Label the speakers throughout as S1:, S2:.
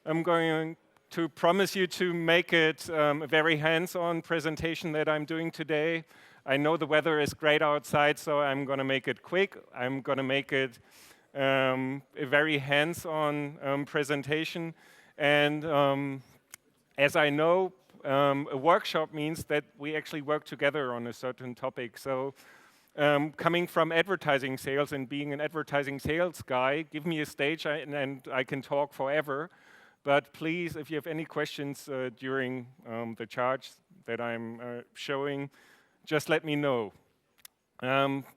S1: I'm going to promise you to make it a very hands-on presentation that I'm doing today. I know the weather is great outside, so I'm going to make it quick. I'm going to make it a very hands-on presentation. And as I know, a workshop means that we actually work together on a certain topic. So coming from advertising sales and being an advertising sales guy, give me a stage and I can talk forever. But please, if you have any questions during the charts that I'm showing, just let me know.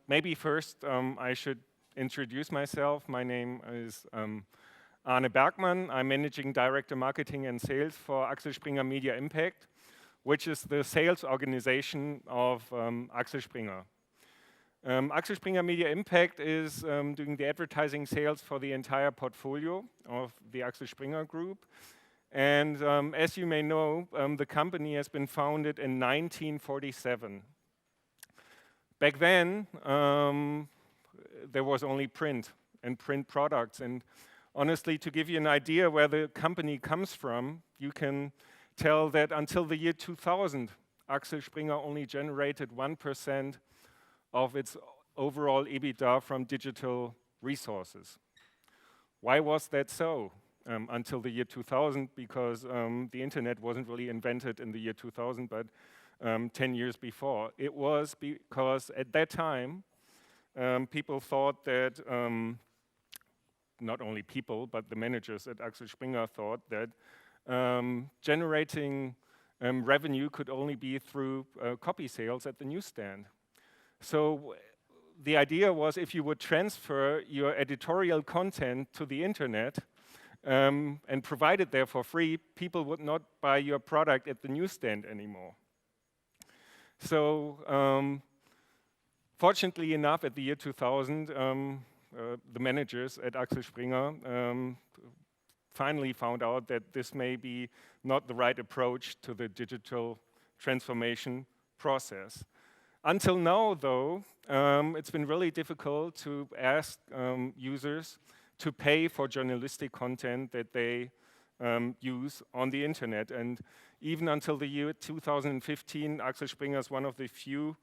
S1: Maybe first I should introduce myself. My name is Arne Bergmann. I'm Managing Director Marketing and Sales for Axel Springer Media Impact, which is the sales organization of Axel Springer. Axel Springer Media Impact is doing the advertising sales for the entire portfolio of the Axel Springer Group. And as you may know, the company has been founded in 1947. Back then, there was only print and print products. And honestly, to give you an idea where the company comes from, you can tell that until the year 2000, Axel Springer only generated 1% of its overall EBITDA from digital resources. Why was that so until the year 2000? Because the internet wasn't really invented in the year 2000, but 10 years before. It was because at that time, people thought that, not only people, but the managers at Axel Springer thought that generating revenue could only be through copy sales at the newsstand. So the idea was if you would transfer your editorial content to the internet and provide it there for free, people would not buy your product at the newsstand anymore. So fortunately enough, at the year 2000, the managers at Axel Springer finally found out that this may be not the right approach to the digital transformation process. Until now, though, it's been really difficult to ask users to pay for journalistic content that they use on the internet. And even until the year 2015, Axel Springer is one of the few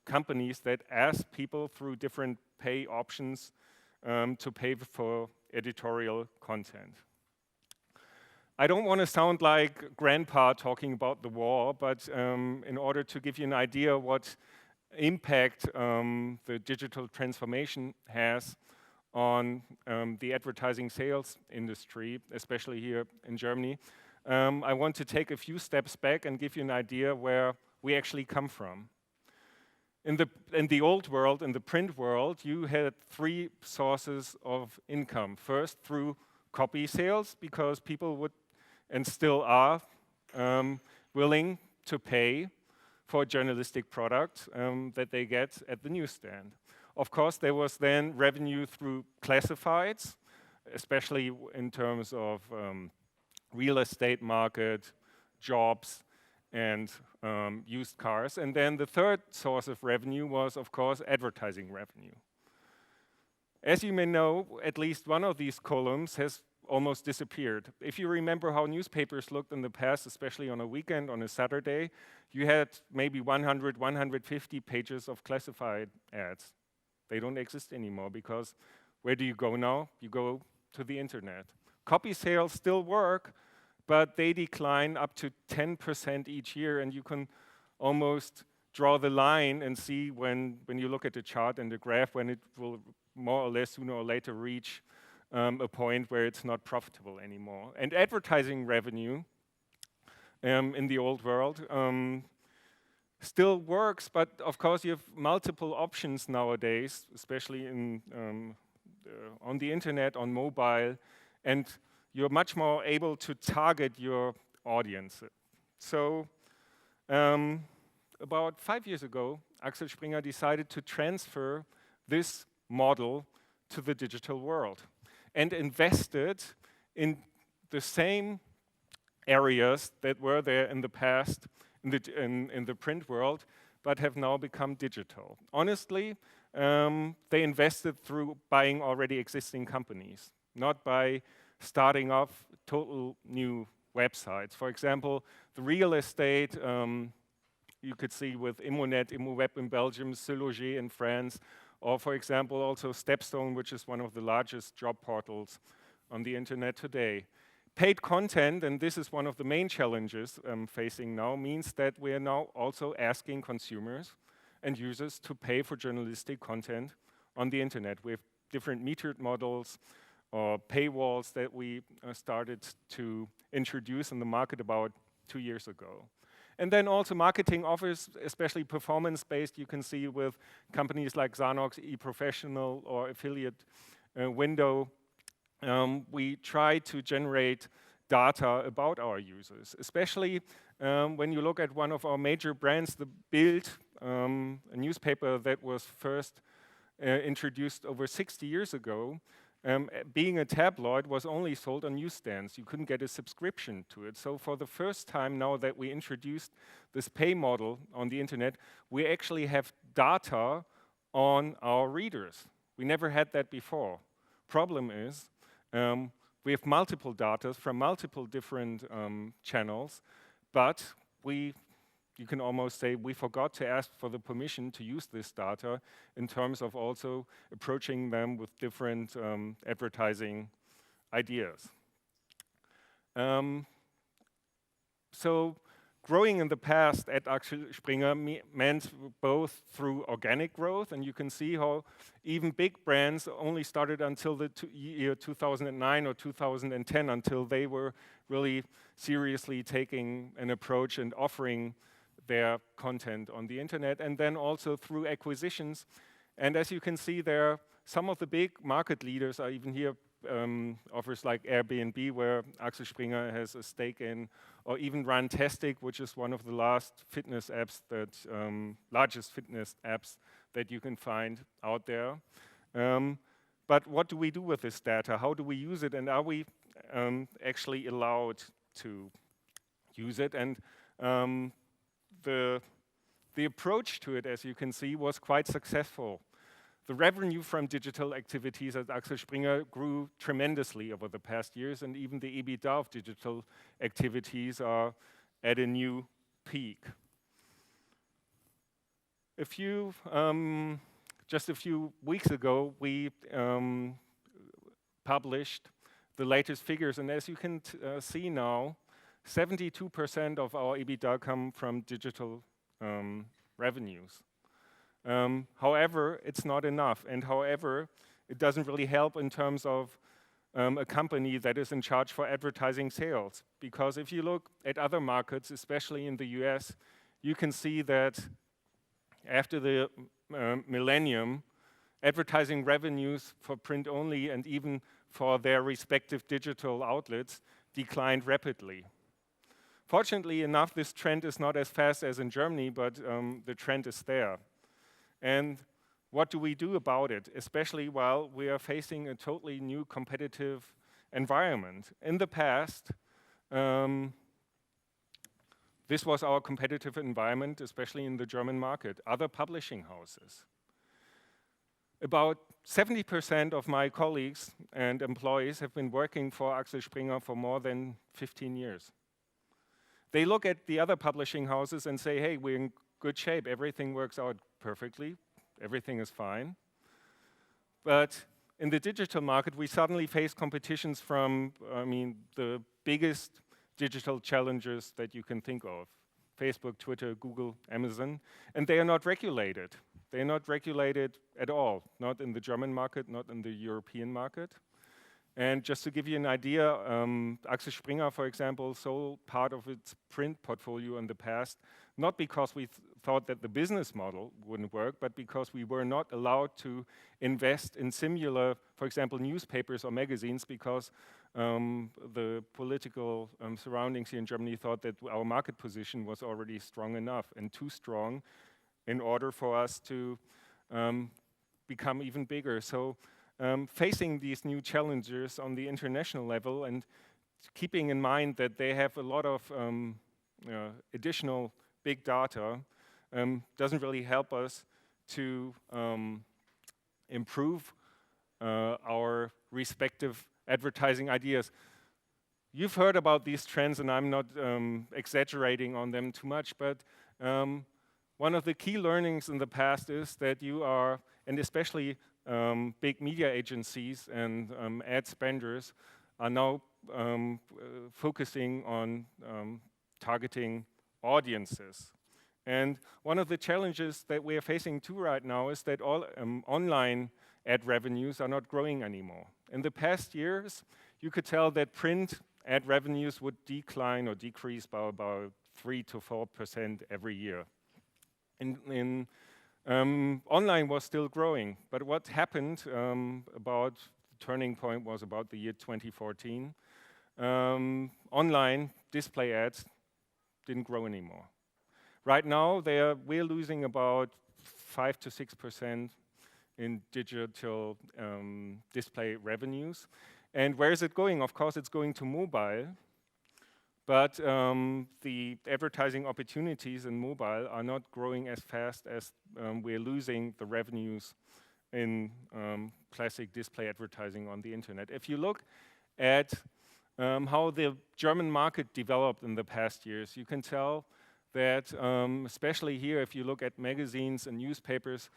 S1: companies that ask people through different pay options to pay for editorial content. I don't want to sound like grandpa talking about the war, but in order to give you an idea what impact the digital transformation has on the advertising sales industry, especially here in Germany, I want to take a few steps back and give you an idea where we actually come from. In the old world, in the print world, you had three sources of income. First, through copy sales, because people would and still are willing to pay for a journalistic product that they get at the newsstand. Of course, there was then revenue through classifieds, especially in terms of real estate market, jobs, and used cars. And then the third source of revenue was, of course, advertising revenue. As you may know, at least one of these columns has almost disappeared. If you remember how newspapers looked in the past, especially on a weekend, on a Saturday, you had maybe 100, 150 pages of classified ads. They don't exist anymore because where do you go now? You go to the internet. Copy sales still work, but they decline up to 10% each year, and you can almost draw the line and see when you look at the chart and the graph when it will more or less sooner or later reach a point where it's not profitable anymore. And advertising revenue in the old world still works, but of course you have multiple options nowadays, especially on the internet, on mobile, and you're much more able to target your audience. So about 5 years ago, Axel Springer decided to transfer this model to the digital world and invested in the same areas that were there in the past in the print world, but have now become digital. Honestly, they invested through buying already existing companies, not by starting off total new websites. For example, the real estate, you could see with Immonet, Immoweb in Belgium, Syloger in France, or for example also Stepstone, which is one of the largest job portals on the internet today. Paid content, and this is one of the main challenges facing now, means that we are now also asking consumers and users to pay for journalistic content on the internet. We have different metered models or paywalls that we started to introduce in the market about 2 years ago. And then also marketing offers, especially performance-based, you can see with companies like Zanox, eProfessional, or Affiliate Window. We try to generate data about our users, especially when you look at one of our major brands, the Bild, a newspaper that was first introduced over 60 years ago. Being a tabloid was only sold on newsstands. You couldn't get a subscription to it. So for the first time now that we introduced this pay model on the internet, we actually have data on our readers. We never had that before. Problem is, we have multiple data from multiple different channels, but you can almost say we forgot to ask for the permission to use this data in terms of also approaching them with different advertising ideas. So growing in the past at Axel Springer meant both through organic growth, and you can see how even big brands only started until the year 2009 or 2010, until they were really seriously taking an approach and offering their content on the internet, and then also through acquisitions. And as you can see there, some of the big market leaders are even here, offers like Airbnb, where Axel Springer has a stake in, or even Runtastic, which is one of the largest fitness apps that you can find out there. But what do we do with this data? How do we use it? And are we actually allowed to use it? And the approach to it, as you can see, was quite successful. The revenue from digital activities at Axel Springer grew tremendously over the past years, and even the EBITDA of digital activities are at a new peak. Just a few weeks ago, we published the latest figures, and as you can see now, 72% of our EBITDA come from digital revenues. However, it's not enough, and however, it doesn't really help in terms of a company that is in charge for advertising sales. Because if you look at other markets, especially in the US, you can see that after the millennium, advertising revenues for print only and even for their respective digital outlets declined rapidly. Fortunately enough, this trend is not as fast as in Germany, but the trend is there. And what do we do about it, especially while we are facing a totally new competitive environment? In the past, this was our competitive environment, especially in the German market, other publishing houses. About 70% of my colleagues and employees have been working for Axel Springer for more than 15 years. They look at the other publishing houses and say, hey, we're in good shape, everything works out perfectly, everything is fine. But in the digital market, we suddenly face competitions from, the biggest digital challengers that you can think of. Facebook, Twitter, Google, Amazon, and they are not regulated. They are not regulated at all, not in the German market, not in the European market. And just to give you an idea, Axel Springer, for example, sold part of its print portfolio in the past, not because we thought that the business model wouldn't work, but because we were not allowed to invest in similar, for example, newspapers or magazines, because the political surroundings here in Germany thought that our market position was already strong enough and too strong in order for us to become even bigger. So facing these new challenges on the international level and keeping in mind that they have a lot of additional big data doesn't really help us to improve our respective advertising ideas. You've heard about these trends, and I'm not exaggerating on them too much, but one of the key learnings in the past is that you are, and especially big media agencies and ad spenders, are now focusing on targeting audiences. And one of the challenges that we are facing too right now is that all online ad revenues are not growing anymore. In the past years, you could tell that print ad revenues would decline or decrease by about 3 to 4% every year. Online was still growing, but what happened about the turning point was about the year 2014. Online display ads didn't grow anymore. Right now, we're losing about 5 to 6% in digital display revenues. And where is it going? Of course, it's going to mobile. But the advertising opportunities in mobile are not growing as fast as we're losing the revenues in classic display advertising on the internet. If you look at how the German market developed in the past years, you can tell that, especially here, if you look at magazines and newspapers,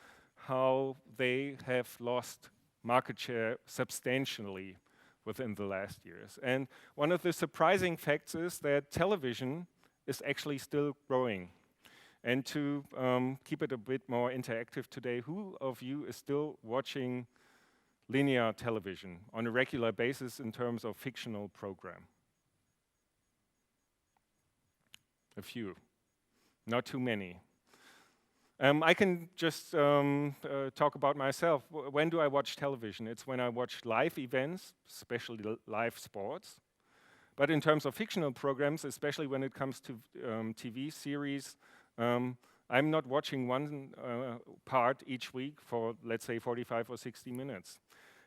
S1: how they have lost market share substantially within the last years. And one of the surprising facts is that television is actually still growing. And to keep it a bit more interactive today, who of you is still watching linear television on a regular basis in terms of fictional program? A few, not too many. I can just talk about myself. When do I watch television? It's when I watch live events, especially live sports. But in terms of fictional programs, especially when it comes to TV series, I'm not watching one part each week for, let's say, 45 or 60 minutes.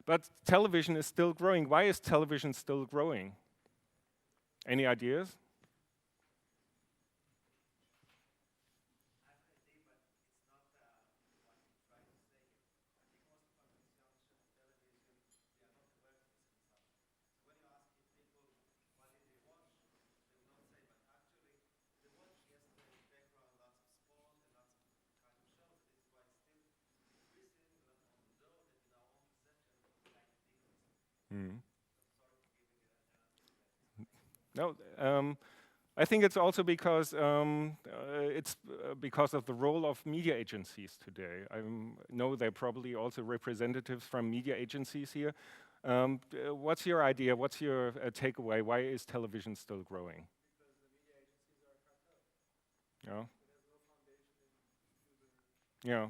S1: But television is still growing. Why is television still growing? Any ideas? No, I think it's also because because of the role of media agencies today. I know there are probably also representatives from media agencies here. What's your idea? What's your takeaway? Why is television still growing?
S2: Because the media agencies are a cartel.
S1: Yeah.
S2: There's no foundation in
S1: Yeah.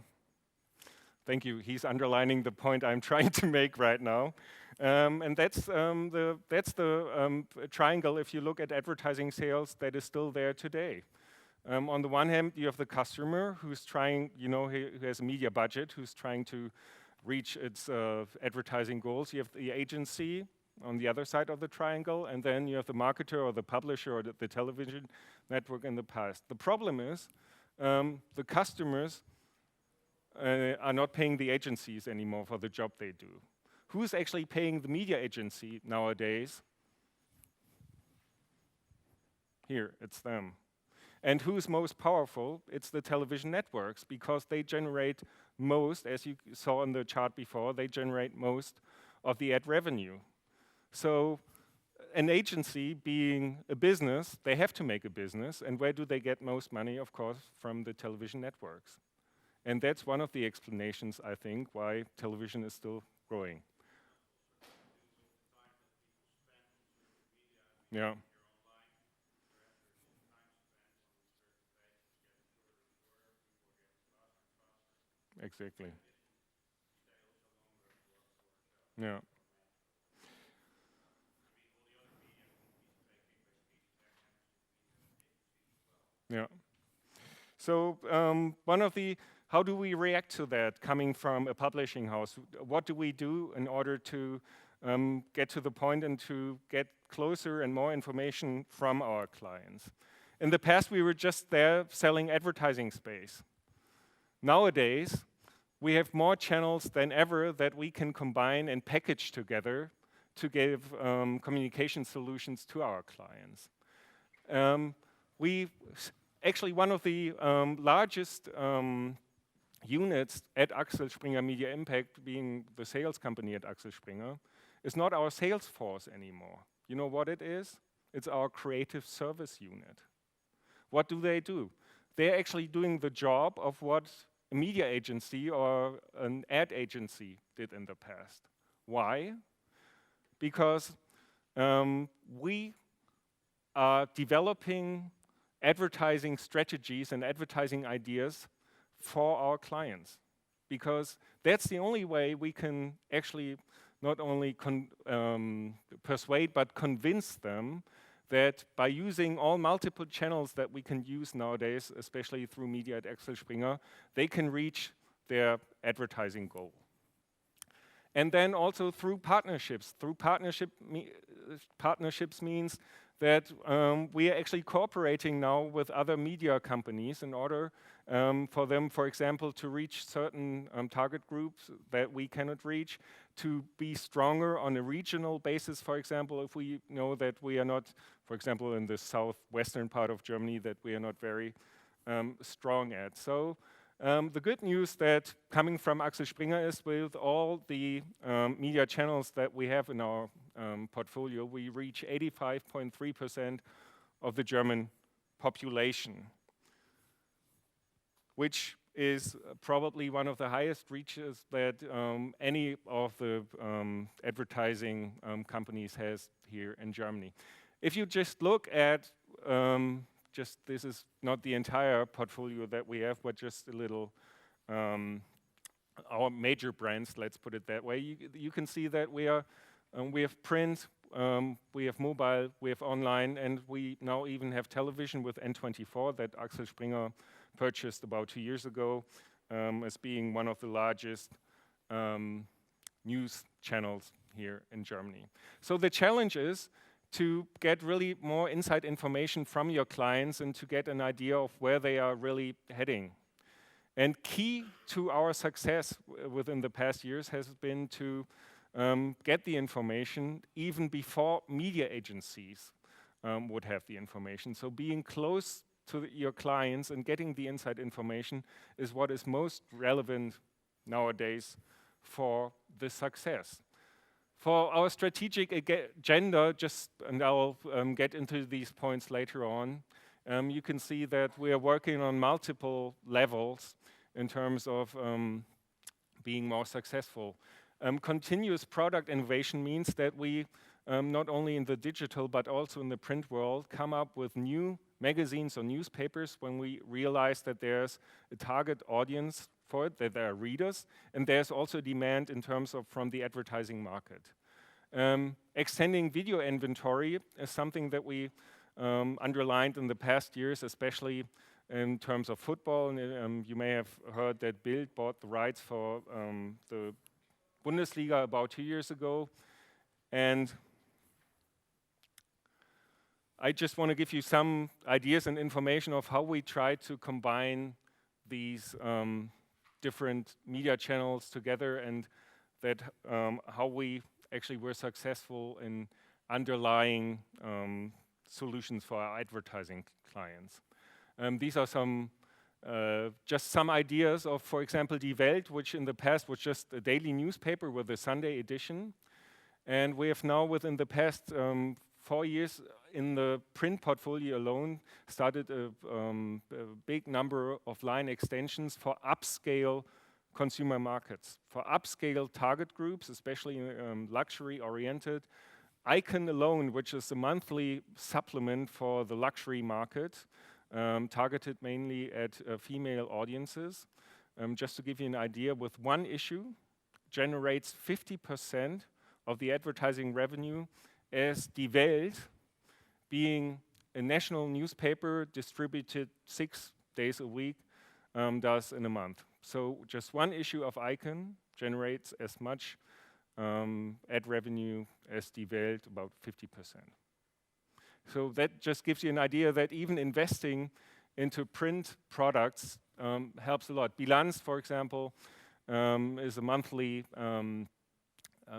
S1: Thank you. He's underlining the point I'm trying to make right now. And that's the triangle, if you look at advertising sales, that is still there today. On the one hand, you have the customer who's trying, who has a media budget, who's trying to reach its advertising goals. You have the agency on the other side of the triangle, and then you have the marketer or the publisher or the television network in the past. The problem is the customers are not paying the agencies anymore for the job they do. Who's actually paying the media agency nowadays? Here, it's them. And who's most powerful? It's the television networks, because they generate most, as you saw in the chart before, they generate most of the ad revenue. So an agency being a business, they have to make a business, and where do they get most money? Of course, from the television networks. And that's one of the explanations, I think, why television is still growing. Yeah. Exactly. Yeah. Yeah. So how do we react to that coming from a publishing house? What do we do in order to get to the point and to get closer and more information from our clients? In the past, we were just there selling advertising space. Nowadays, we have more channels than ever that we can combine and package together to give communication solutions to our clients. Actually, one of the largest units at Axel Springer Media Impact, being the sales company at Axel Springer, is not our sales force anymore. You know what it is? It's our creative service unit. What do? They're actually doing the job of what a media agency or an ad agency did in the past. Why? Because we are developing advertising strategies and advertising ideas for our clients, because that's the only way we can actually not only persuade but convince them that by using all multiple channels that we can use nowadays, especially through media at Axel Springer, they can reach their advertising goal. And then also through partnerships. Partnerships means that we are actually cooperating now with other media companies in order for them, for example, to reach certain target groups that we cannot reach, to be stronger on a regional basis, for example, if we know that we are not, for example, in the southwestern part of Germany, that we are not very strong at. So the good news that coming from Axel Springer is with all the media channels that we have in our portfolio, we reach 85.3% of the German population, which is probably one of the highest reaches that any of the advertising companies has here in Germany. If you just look at, this is not the entire portfolio that we have, but just a little, our major brands, let's put it that way, you can see that we have print, we have mobile, we have online, and we now even have television with N24 that Axel Springer purchased about 2 years ago as being one of the largest news channels here in Germany. So the challenge is to get really more inside information from your clients and to get an idea of where they are really heading. And key to our success within the past years has been to get the information even before media agencies would have the information. So being close to your clients and getting the inside information is what is most relevant nowadays for the success. For our strategic agenda, and I'll get into these points later on, you can see that we are working on multiple levels in terms of being more successful. Continuous product innovation means that we, not only in the digital but also in the print world, come up with new magazines or newspapers when we realize that there's a target audience for it, that there are readers, and there's also demand in terms of from the advertising market. Extending video inventory is something that we underlined in the past years, especially in terms of football. And, you may have heard that Bild bought the rights for the Bundesliga about 2 years ago. And I just want to give you some ideas and information of how we try to combine these different media channels together, and that how we actually were successful in underlying solutions for our advertising clients. These are some just some ideas of, for example, Die Welt, which in the past was just a daily newspaper with a Sunday edition. And we have now, within the past 4 years, in the print portfolio alone, started a big number of line extensions for upscale consumer markets, for upscale target groups, especially luxury-oriented. Icon alone, which is a monthly supplement for the luxury market, targeted mainly at female audiences. Just to give you an idea, with one issue, generates 50% of the advertising revenue, as Die Welt, being a national newspaper distributed 6 days a week, does in a month. So just one issue of Icon generates as much ad revenue as Die Welt, about 50%. So that just gives you an idea that even investing into print products helps a lot. Bilanz, for example, is a monthly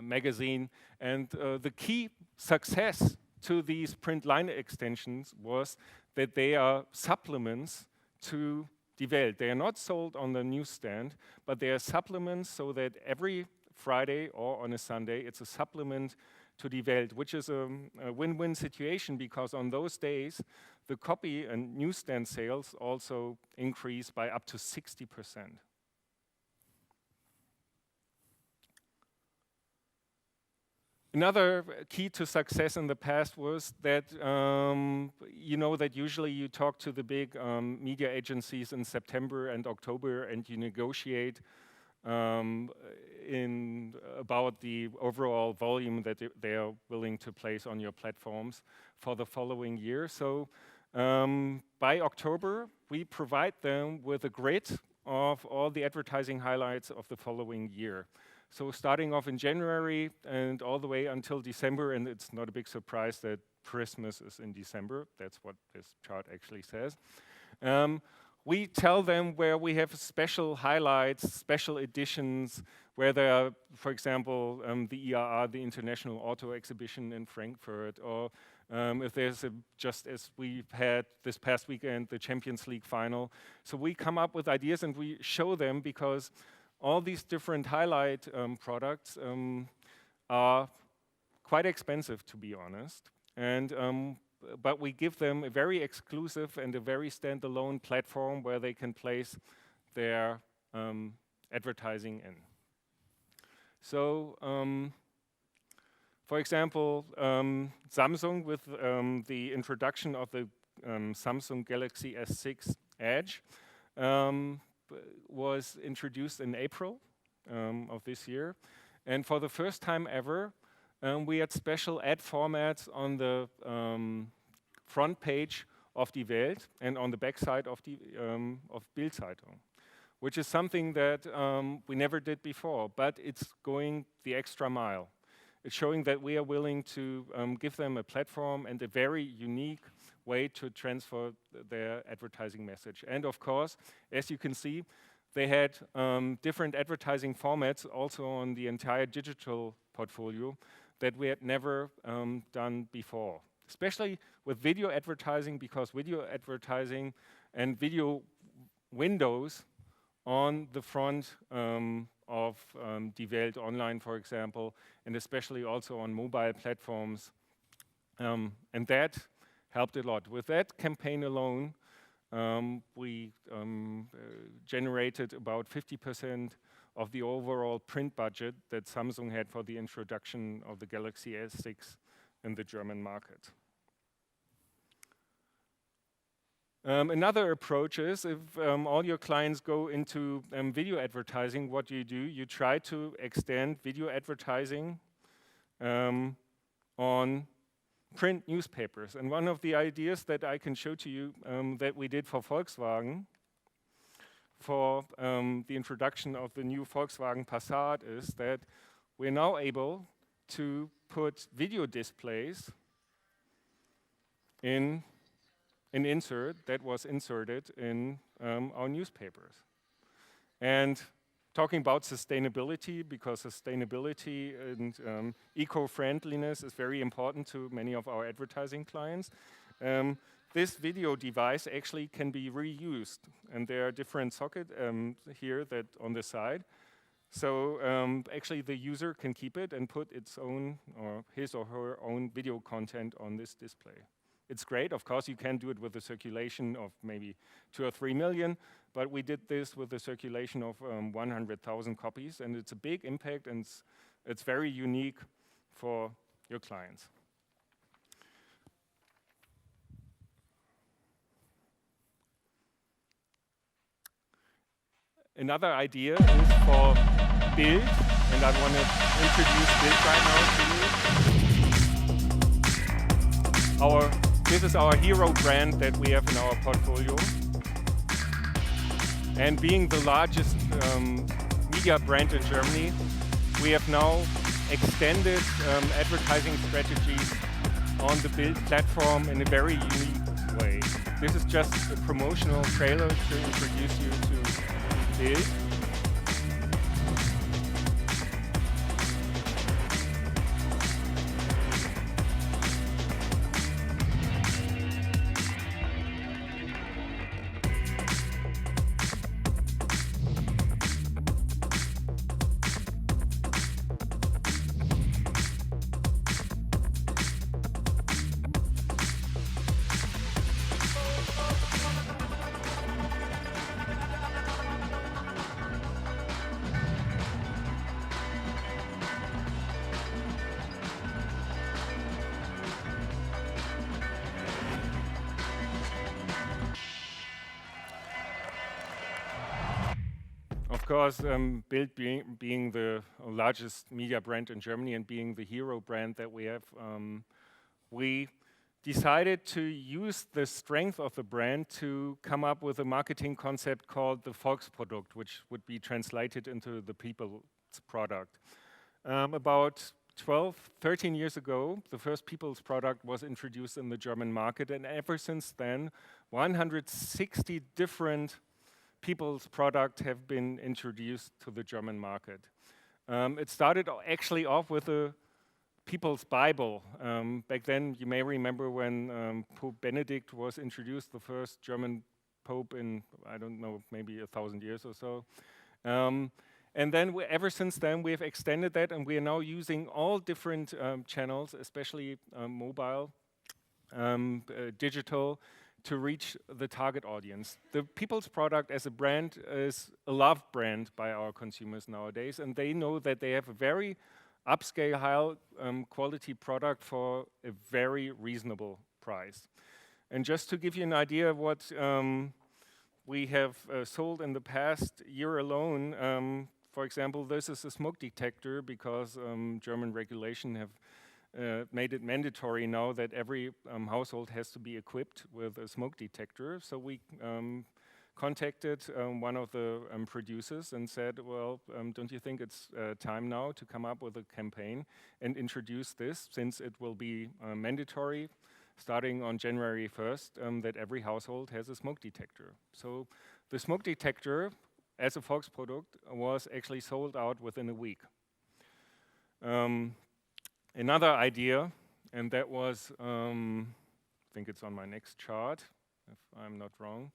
S1: magazine. And the key success to these print line extensions was that they are supplements to Die Welt. They are not sold on the newsstand, but they are supplements so that every Friday or on a Sunday, it's a supplement to Die Welt, which is a win-win situation, because on those days, the copy and newsstand sales also increase by up to 60%. Another key to success in the past was that, you know, that usually you talk to the big media agencies in September and October, and you negotiate about the overall volume that they are willing to place on your platforms for the following year. So by October, we provide them with a grid of all the advertising highlights of the following year. So starting off in January and all the way until December, and it's not a big surprise that Christmas is in December. That's what this chart actually says. We tell them where we have special highlights, special editions, where there are, for example, the IAA, the International Auto Exhibition in Frankfurt, or if there's just as we've had this past weekend, the Champions League final. So we come up with ideas and we show them, because all these different highlight products are quite expensive, to be honest. And but we give them a very exclusive and a very standalone platform where they can place their advertising in. So, for example, Samsung, with the introduction of the Samsung Galaxy S6 Edge, was introduced in April of this year. And for the first time ever, we had special ad formats on the front page of Die Welt and on the back side of Bild-Zeitung, which is something that we never did before, but it's going the extra mile. It's showing that we are willing to give them a platform and a very unique way to transfer their advertising message. And of course, as you can see, they had different advertising formats also on the entire digital portfolio that we had never done before, especially with video advertising, because video advertising and video windows on the front of Die Welt online, for example, and especially also on mobile platforms. And that helped a lot. With that campaign alone, we generated about 50% of the overall print budget that Samsung had for the introduction of the Galaxy S6 in the German market. Another approach is, if all your clients go into video advertising, what do? You try to extend video advertising on print newspapers. And one of the ideas that I can show to you that we did for Volkswagen, for the introduction of the new Volkswagen Passat, is that we're now able to put video displays in an insert that was inserted in our newspapers. And talking about sustainability, because sustainability and eco-friendliness is very important to many of our advertising clients, this video device actually can be reused. And there are different sockets here that on the side. So actually the user can keep it and put its own, or his or her own video content on this display. It's great. Of course, you can do it with a circulation of maybe 2 or 3 million, but we did this with a circulation of 100,000 copies, and it's a big impact, and it's very unique for your clients. Another idea is for Bild, and I want to introduce Bild right now to you. This is our hero brand that we have in our portfolio. And being the largest media brand in Germany, we have now extended advertising strategies on the Bild platform in a very unique way. This is just a promotional trailer to introduce you to Bild. of course, Bild being the largest media brand in Germany and being the hero brand that we have, we decided to use the strength of the brand to come up with a marketing concept called the Volksprodukt, which would be translated into the people's product. About 12, 13 years ago, the first people's product was introduced in the German market, and ever since then, 160 different people's products have been introduced to the German market. It started actually off with a People's Bible. Back then, you may remember when Pope Benedict was introduced, the first German Pope in, I don't know, maybe 1,000 years or so. And then, ever since then, we have extended that, and we are now using all different channels, especially mobile, digital, to reach the target audience. The People's Product as a brand is a loved brand by our consumers nowadays, and they know that they have a very upscale, high quality product for a very reasonable price. And just to give you an idea of what we have sold in the past year alone, for example, this is a smoke detector because German regulation have made it mandatory now that every household has to be equipped with a smoke detector. So we contacted one of the producers and said, well, don't you think it's time now to come up with a campaign and introduce this, since it will be mandatory starting on January 1st, that every household has a smoke detector. So the smoke detector as a Volksprodukt was actually sold out within a week. Another idea, and that was, I think it's on my next chart, if I'm not wrong,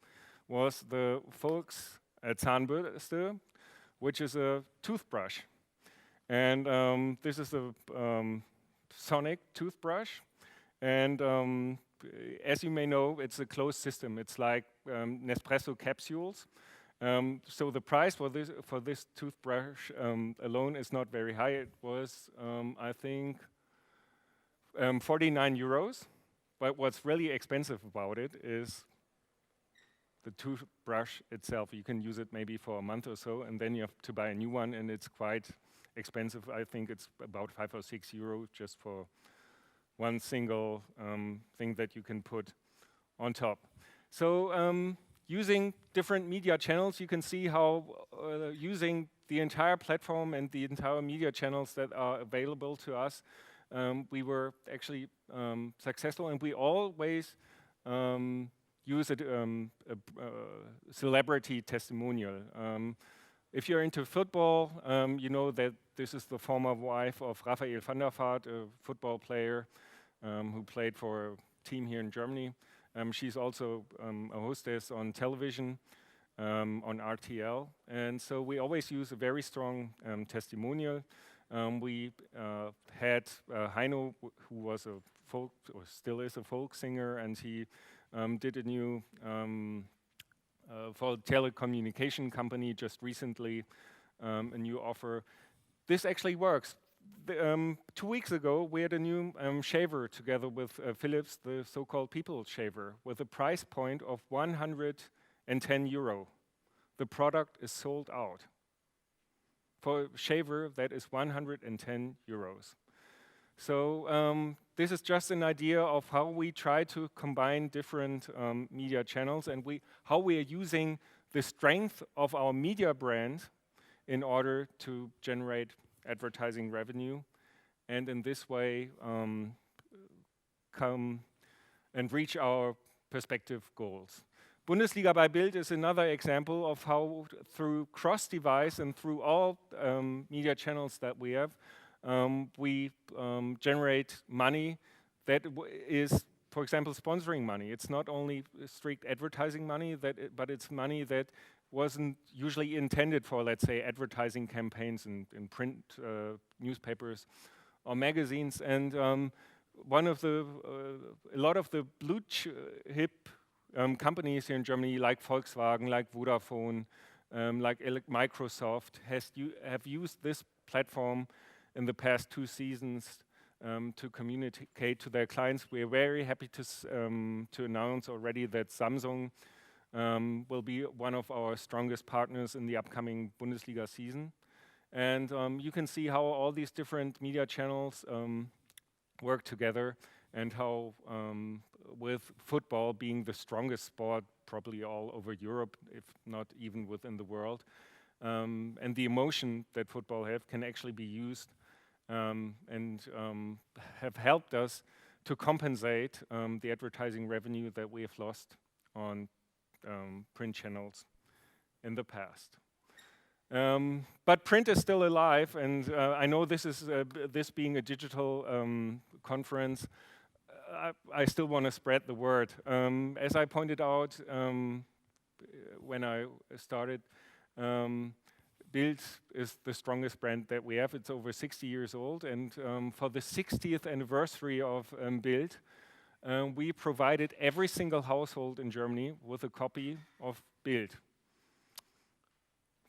S1: was the Volks Zahnbürste, which is a toothbrush. And this is a sonic toothbrush. And as you may know, it's a closed system. It's like Nespresso capsules. So the price for this toothbrush alone is not very high. It was, I think, 49 euros. But what's really expensive about it is the toothbrush itself. You can use it maybe for a month or so, and then you have to buy a new one, and it's quite expensive. I think it's about 5 or 6 euros just for one single thing that you can put on top. So using different media channels, you can see how using the entire platform and the entire media channels that are available to us, we were actually successful, and we always use a celebrity testimonial. If you're into football, you know that this is the former wife of Raphael van der Vaart, a football player who played for a team here in Germany. She's also a hostess on television, on RTL. And so we always use a very strong testimonial. We had Heino, who was a folk, or still is a folk singer, and he did a new, for a telecommunication company just recently, a new offer. This actually works. 2 weeks ago, we had a new shaver together with Philips, the so-called People shaver, with a price point of 110 euro. The product is sold out. For a shaver, that is 110 euros. So this is just an idea of how we try to combine different media channels, and how we are using the strength of our media brand in order to generate advertising revenue, and in this way come and reach our perspective goals. Bundesliga by Bild is another example of how, through cross-device and through all media channels that we have, we generate money that is, for example, sponsoring money. It's not only strict advertising money, but it's money that wasn't usually intended for, let's say, advertising campaigns in print newspapers or magazines. And a lot of the blue chip companies here in Germany, like Volkswagen, like Vodafone, like Microsoft, have used this platform in the past 2 seasons to communicate to their clients. We are very happy to announce already that Samsung will be one of our strongest partners in the upcoming Bundesliga season. And you can see how all these different media channels work together, and how with football being the strongest sport probably all over Europe, if not even within the world, and the emotion that football can actually be used and have helped us to compensate the advertising revenue that we have lost on print channels in the past. But print is still alive, and I know this is this being a digital conference, I still want to spread the word. As I pointed out when I started, Bild is the strongest brand that we have. It's over 60 years old, and for the 60th anniversary of Bild, we provided every single household in Germany with a copy of Bild.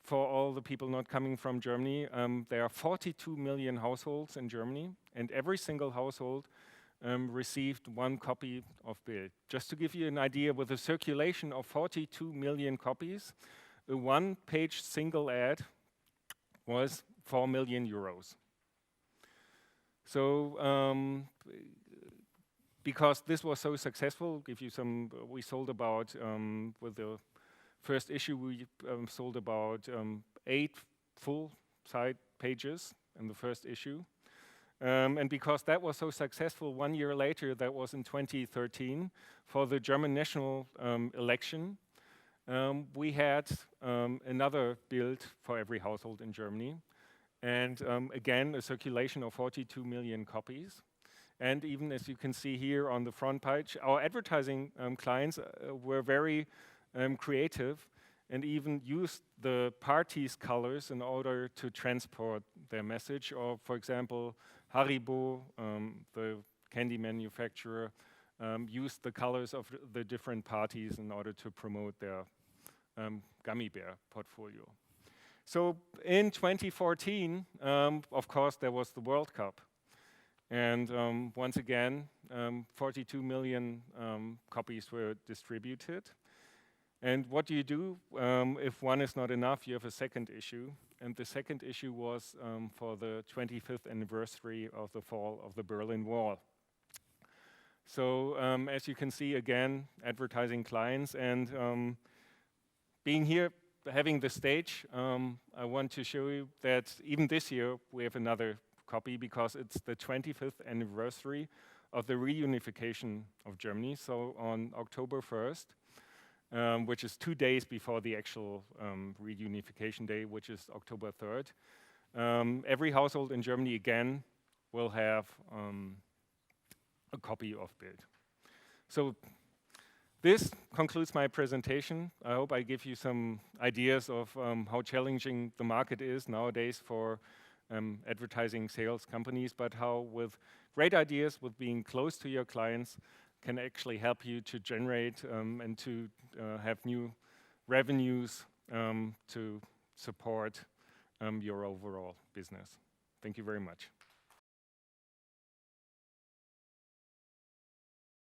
S1: For all the people not coming from Germany, there are 42 million households in Germany, and every single household received one copy of Bild. Just to give you an idea, with a circulation of 42 million copies, a one-page single ad was 4 million euros. So, because this was so successful, give you some, we sold about, with the first issue, we sold about 8 full-side pages in the first issue. And because that was so successful, 1 year later, that was in 2013, for the German national election, we had another Bild for every household in Germany. And again, a circulation of 42 million copies. And even as you can see here on the front page, our advertising clients were very creative and even used the party's colors in order to transport their message. Or, for example, Haribo, the candy manufacturer, used the colors of the different parties in order to promote their gummy bear portfolio. So in 2014, of course, there was the World Cup. And once again, 42 million copies were distributed. And what do you do if one is not enough? You have a second issue. And the second issue was for the 25th anniversary of the fall of the Berlin Wall. So as you can see, again, advertising clients. And being here, having the stage, I want to show you that even this year we have another copy, because it's the 25th anniversary of the reunification of Germany. So on October 1st, which is 2 days before the actual reunification day, which is October 3rd. Every household in Germany, again, will have a copy of Bild. So this concludes my presentation. I hope I give you some ideas of how challenging the market is nowadays for advertising sales companies, but how with great ideas, with being close to your clients, can actually help you to generate and to have new revenues to support your overall business. Thank you very much.